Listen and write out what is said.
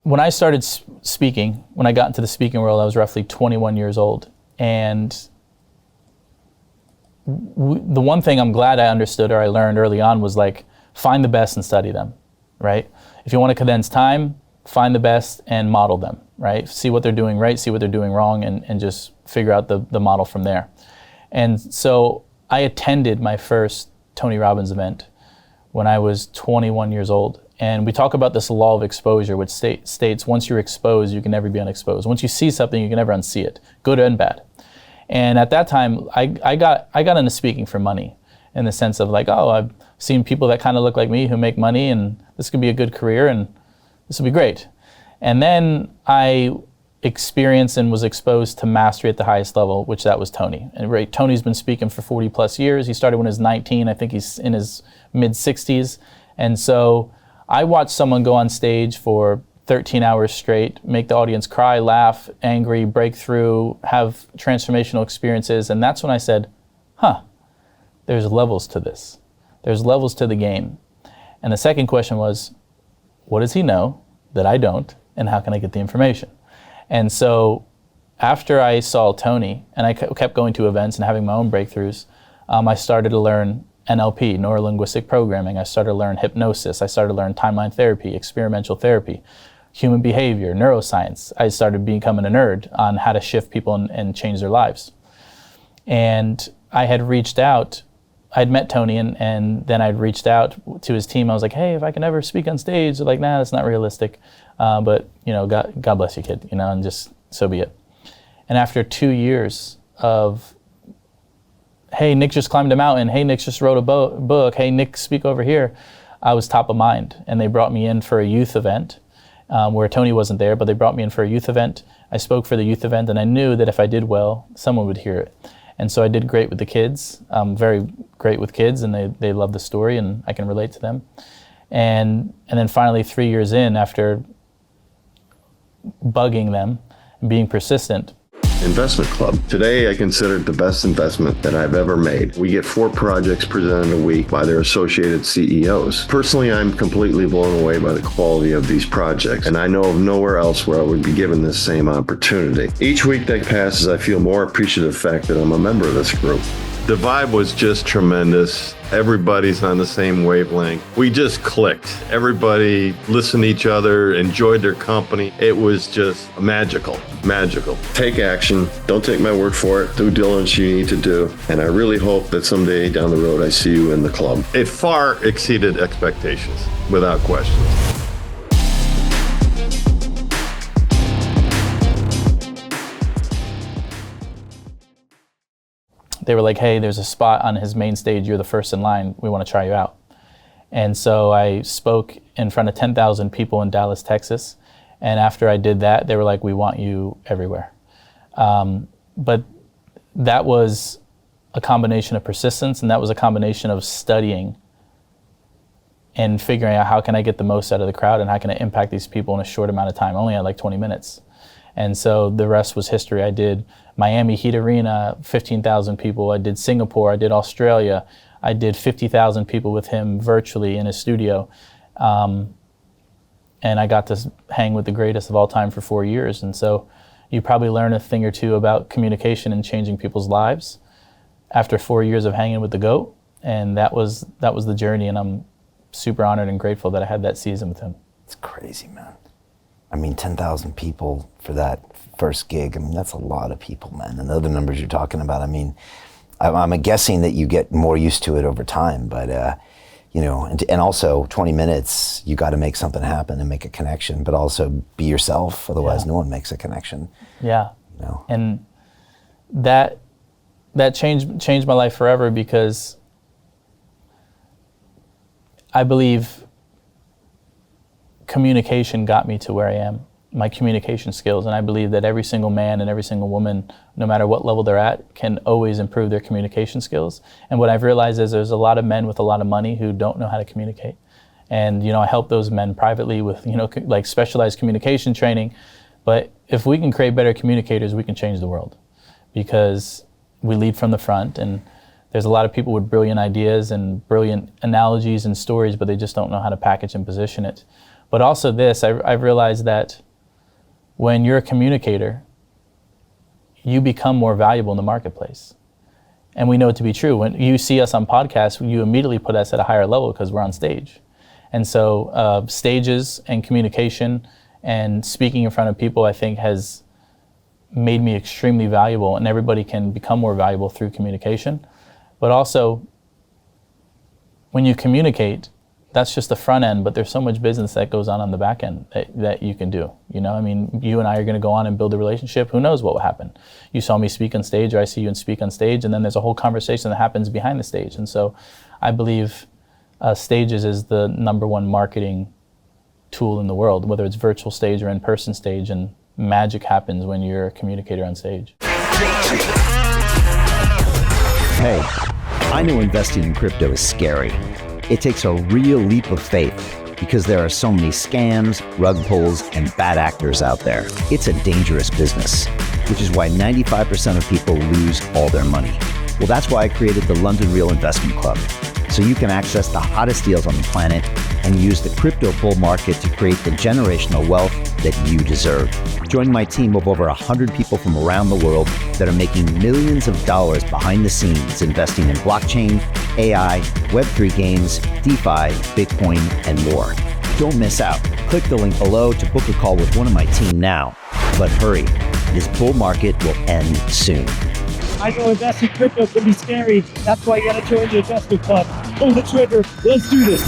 when I started speaking, when I got into the speaking world, I was roughly 21 years old. And the one thing I'm glad I understood or I learned early on was like, find the best and study them, right? If you want to condense time, find the best and model them, right? See what they're doing right, see what they're doing wrong, and just figure out the model from there. And so I attended my first Tony Robbins event when I was 21 years old. And we talk about this law of exposure, which states once you're exposed, you can never be unexposed. Once you see something, you can never unsee it, good and bad. And at that time, I got into speaking for money, in the sense of like, oh, I've seen people that kind of look like me who make money, and this could be a good career, and this would be great. And then I experienced and was exposed to mastery at the highest level, which that was Tony. And right, Tony's been speaking for 40 plus years. He started when he was 19. I think he's in his mid 60s. And so I watched someone go on stage for 13 hours straight, make the audience cry, laugh, angry, break through, have transformational experiences. And that's when I said, there's levels to this. There's levels to the game. And the second question was, what does he know that I don't, and how can I get the information? And so after I saw Tony, and I kept going to events and having my own breakthroughs, I started to learn NLP, neuro-linguistic programming. I started to learn hypnosis. I started to learn timeline therapy, experiential therapy, human behavior, neuroscience. I started becoming a nerd on how to shift people and change their lives. And I had reached out, I'd met Tony, and then I'd reached out to his team. I was like, hey, if I can ever speak on stage, they're like, nah, that's not realistic. But God bless you, kid, and just so be it. And after 2 years of, hey, Nick just climbed a mountain. Hey, Nick just wrote a book. Hey, Nick, speak over here. I was top of mind. And they brought me in for a youth event where Tony wasn't there, but they brought me in for a youth event. I spoke for the youth event, and I knew that if I did well, someone would hear it. And so I did great with the kids, very great with kids, and they love the story, and I can relate to them. And then finally, 3 years in, after bugging them and being persistent, Investment Club. Today, I consider it the best investment that I've ever made. We get 4 projects presented a week by their associated CEOs. Personally, I'm completely blown away by the quality of these projects, and I know of nowhere else where I would be given this same opportunity. Each week that passes, I feel more appreciative of the fact that I'm a member of this group. The vibe was just tremendous. Everybody's on the same wavelength. We just clicked. Everybody listened to each other, enjoyed their company. It was just magical, magical. Take action. Don't take my word for it. Due diligence you need to do. And I really hope that someday down the road I see you in the club. It far exceeded expectations, without question. They were like, hey, there's a spot on his main stage. You're the first in line. We want to try you out. And so I spoke in front of 10,000 people in Dallas, Texas. And after I did that, they were like, we want you everywhere. But that was a combination of persistence, and that was a combination of studying and figuring out how can I get the most out of the crowd and how can I impact these people in a short amount of time. I only had like 20 minutes. And so the rest was history. I did Miami Heat Arena, 15,000 people. I did Singapore. I did Australia. I did 50,000 people with him virtually in his studio. And I got to hang with the greatest of all time for 4 years. And so you probably learn a thing or two about communication and changing people's lives after 4 years of hanging with the GOAT. And that was the journey. And I'm super honored and grateful that I had that season with him. It's crazy, man. I mean, 10,000 people for that first gig. I mean, that's a lot of people, man. And the other numbers you're talking about, I mean, I'm guessing that you get more used to it over time, but, and also 20 minutes, you got to make something happen and make a connection, but also be yourself. Otherwise, no one makes a connection. Yeah. And that changed my life forever, because I believe communication got me to where I am, my communication skills. And I believe that every single man and every single woman, no matter what level they're at, can always improve their communication skills. And what I've realized is there's a lot of men with a lot of money who don't know how to communicate. And, I help those men privately with, like specialized communication training. But if we can create better communicators, we can change the world, because we lead from the front. And there's a lot of people with brilliant ideas and brilliant analogies and stories, but they just don't know how to package and position it. But also this, I've realized that when you're a communicator, you become more valuable in the marketplace. And we know it to be true. When you see us on podcasts, you immediately put us at a higher level because we're on stage. And so stages and communication and speaking in front of people, I think, has made me extremely valuable, and everybody can become more valuable through communication. But also, when you communicate, that's just the front end, but there's so much business that goes on the back end that you can do. You know, I mean, you and I are going to go on and build a relationship. Who knows what will happen? You saw me speak on stage, or I see you and speak on stage, and then there's a whole conversation that happens behind the stage. And so I believe stages is the #1 marketing tool in the world, whether it's virtual stage or in-person stage, and magic happens when you're a communicator on stage. Hey, I know investing in crypto is scary. It takes a real leap of faith because there are so many scams, rug pulls, and bad actors out there. It's a dangerous business, which is why 95% of people lose all their money. Well, that's why I created the London Real Investment Club, so you can access the hottest deals on the planet and use the crypto bull market to create the generational wealth that you deserve. Join my team of over 100 people from around the world that are making millions of dollars behind the scenes investing in blockchain, AI, Web3 games, DeFi, Bitcoin, and more. Don't miss out. Click the link below to book a call with one of my team now. But hurry, this bull market will end soon. I know investing in crypto can be scary. That's why you gotta join the investment club. Pull the trigger. Let's do this.